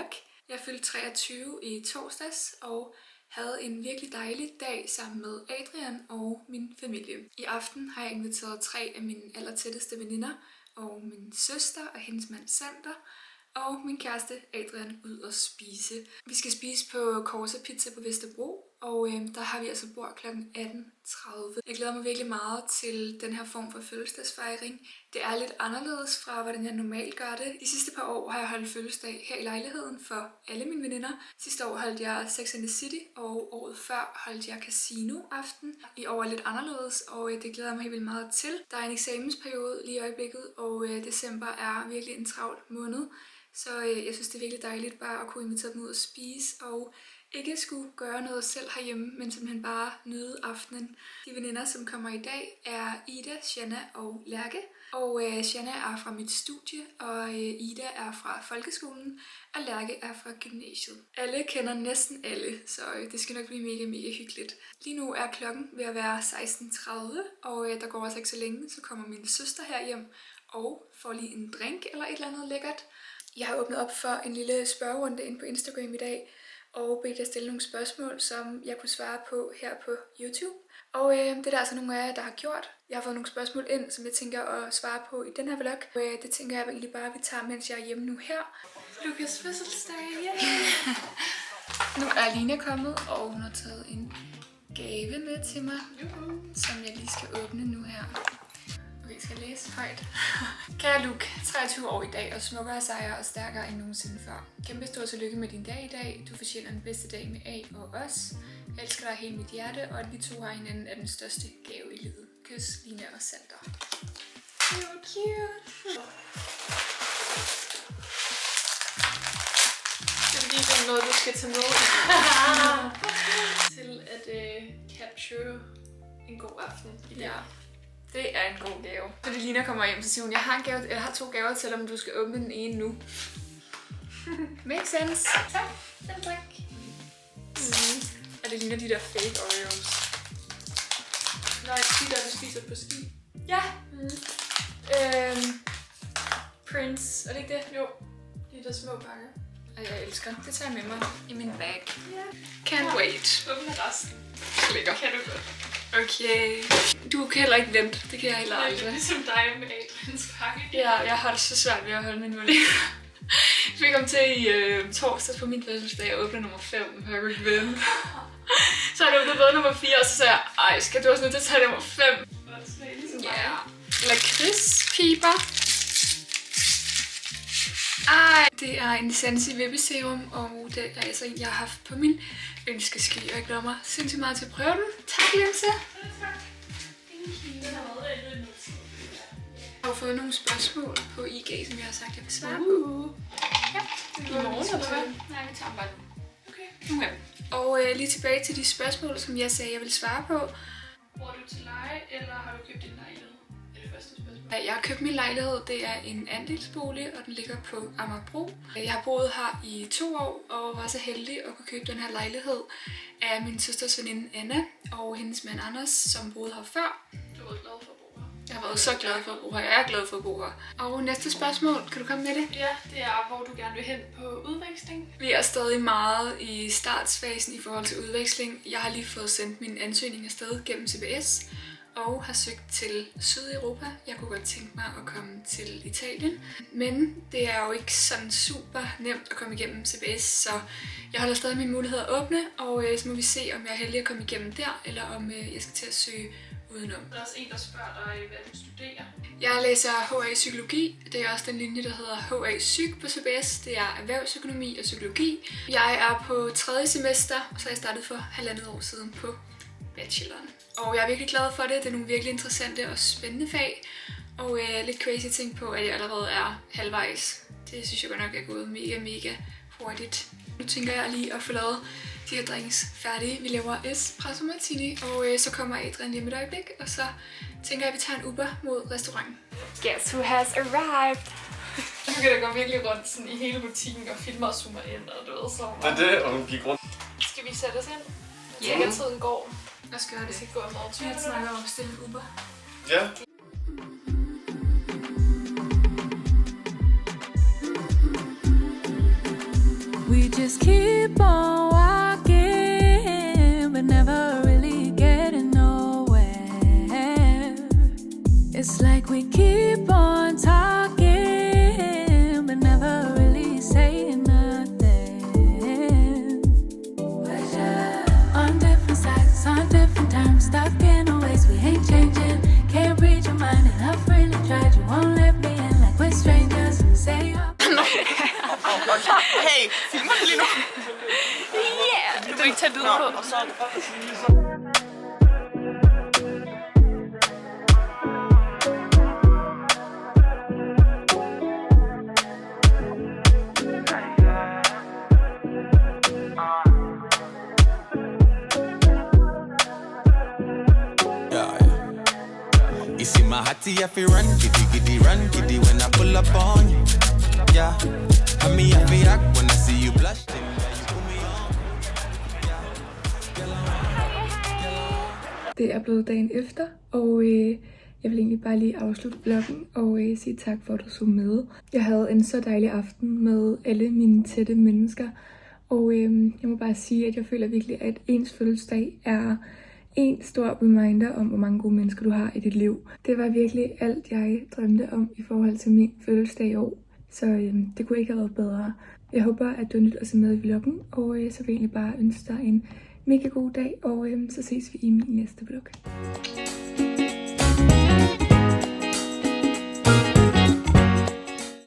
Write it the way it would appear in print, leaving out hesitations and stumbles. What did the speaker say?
vlog. Jeg fyldte 23 i torsdags og havde en virkelig dejlig dag sammen med Adrian og min familie. I aften har jeg inviteret 3 af mine allertætteste veninder og min søster og hendes mand Sander og min kæreste Adrian ud at spise. Vi skal spise på Corsa Pizza på Vesterbro, og der har vi altså bord kl. 18.30. Jeg glæder mig virkelig meget til den her form for fødselsdagsfejring. Det er lidt anderledes fra, hvordan jeg normalt gør det. De sidste par år har jeg holdt fødselsdag her i lejligheden for alle mine veninder. Sidste år holdt jeg Sex and the City, og året før holdt jeg Casino aften. I år er lidt anderledes, og det glæder jeg mig helt vildt meget til. Der er en eksamensperiode lige i øjeblikket, og december er virkelig en travl måned. Så jeg synes, det er virkelig dejligt bare at kunne invitere dem ud og spise, og ikke skulle gøre noget selv herhjemme, men simpelthen bare nyde aftenen. De veninder, som kommer i dag, er Ida, Shanna og Lærke. Og Shanna er fra mit studie, og Ida er fra folkeskolen, og Lærke er fra gymnasiet. Alle kender næsten alle, så det skal nok blive mega hyggeligt. Lige nu er klokken ved at være 16.30, og der går også ikke så længe, så kommer min søster her hjem og får lige en drink eller et eller andet lækkert. Jeg har åbnet op for en lille spørgerunde ind på Instagram i dag, og bedt jer stille nogle spørgsmål, som jeg kunne svare på her på YouTube. Og det er der altså nogle af jer, der har gjort. Jeg har fået nogle spørgsmål ind, som jeg tænker at svare på i den her vlog. Det tænker jeg egentlig bare, at vi tager, mens jeg er hjemme nu her. Lukas fødselsdag, yeah! Nu er Lina kommet, og hun har taget en gave med til mig, som jeg lige skal åbne nu her. Okay, skal jeg læse højt? Kære Luke, 23 år i dag, og smukkere, sejere og stærkere end nogensinde før. Kæmpe stor tillykke med din dag i dag. Du fortjener den bedste dag med A og os. Jeg elsker dig helt mit hjerte, og at vi to har hinanden er den største gave i livet. Kys, Lina og Sander. Cute. Det er lige sådan noget, du skal tage med til at capture en god aften i dag. Ja. Det er en god gave. Så det Lina kommer hjem, så siger hun, jeg har 2 gaver til dig, men du skal åbne den ene nu. Makes sense. Tak. Den tak. Er det ligner de der fake Oreos? Nej, de der, du spiser på ski. Ja. Prince. Er det ikke det? Jo. De der små pakker. Og jeg elsker. Det tager jeg med mig i min bag. Ja. Can't wait. Åbne resten. Lækker. Kan du godt. Okay. Du kan heller ikke vente. Det kan jeg heller Det aldrig. er ligesom dig med Adrians pakke. Ja, jeg har det så svært ved at holde min mund. Jeg fik om til i torsdags på min fødselsdag at åbne nummer 5, for jeg kunne ikke vente. Så har jeg åbnet både nummer 4, og så sagde jeg, ej, skal du også nødt til at tage nummer 5? Ja. Lakridspiber. Ej, det er en Sensi vippeserum, og det er altså en, jeg har haft på min ønskeski, og jeg glæder mig sindssygt meget til at prøve den. Tak, Linse. Jeg har fået nogle spørgsmål på IG, som jeg har sagt, jeg vil svare på. Ja, I morgen eller hvad? Nej, vi tager dem bare nu. Okay. Okay. Og lige tilbage til de spørgsmål, som jeg sagde, jeg vil svare på. Bor du til leje, eller har du købt din lejlighed? Det er det første spørgsmål. Jeg har købt min lejlighed. Det er en andelsbolig, og den ligger på Amagerbro. Jeg har boet her i 2 år, og var så heldig at kunne købe den her lejlighed af min søsters veninde Anna og hendes mand Anders, som boede her før. Du har været glad for at bo her. Jeg har været så glad for at bo her. Jeg er glad for at bo her. Og næste spørgsmål, kan du komme med det? Ja, det er, hvor du gerne vil hen på udveksling. Vi er stadig meget i startsfasen i forhold til udveksling. Jeg har lige fået sendt min ansøgning afsted gennem CBS og har søgt til Sydeuropa. Jeg kunne godt tænke mig at komme til Italien, men det er jo ikke sådan super nemt at komme igennem CBS, så jeg holder stadig mine muligheder åbne, og så må vi se, om jeg er heldig at komme igennem der, eller om jeg skal til at søge udenom. Der er også en, der spørger dig, hvad du studerer. Jeg læser HA Psykologi. Det er også den linje, der hedder HA Psyk på CBS. Det er erhvervsøkonomi og psykologi. Jeg er på 3. semester, og så er jeg startet for 1,5 år siden på bacheloren. Og jeg er virkelig glad for det. Det er nogle virkelig interessante og spændende fag. Og lidt crazy ting på, at jeg allerede er halvvejs. Det synes jeg godt nok er gået mega hurtigt. Nu tænker jeg lige at få lavet de her drinks færdige. Vi laver espresso martini, og så kommer Adrian lige med et øjeblik. Og så tænker jeg, at vi tager en Uber mod restauranten. Guess who has arrived? Du kan da gå virkelig rundt sådan, i hele butikken og filme og zoome ind, og du ved så meget. Det er det, og hun gik rundt. Skal vi sætte os ind? Ja. Yeah. Tiden går. Lad os gøre Vi det. skal gå om noget tur. Jeg snakker om at bestille en Uber. Ja. just keep on walking, but never really getting nowhere. It's like we keep on talking, but never really saying nothing. On different sides, on different times, stuck in a ways we ain't changing. Can't read your mind, and I've really tried. You won't let me in like we're strangers. Say you're Hey, filmer det lige nu? Yeah! Du vil ikke tage lyd på. You see my hottie, I feel run, run, giddy when I pull up on you. Yeah, I mean, I feel act when I see you blush. Det er blevet dagen efter, og jeg vil egentlig bare lige afslutte vloggen og sige tak for, at du så med. Jeg havde en så dejlig aften med alle mine tætte mennesker, og jeg må bare sige, at jeg føler virkelig, at ens fødselsdag er en stor reminder om, hvor mange gode mennesker du har i dit liv. Det var virkelig alt, jeg drømte om i forhold til min fødselsdag i år. Så det kunne ikke have været bedre. Jeg håber, at du har nydt at se med i vloggen, og så vil jeg egentlig bare ønske dig en mega god dag, og så ses vi i min næste vlog.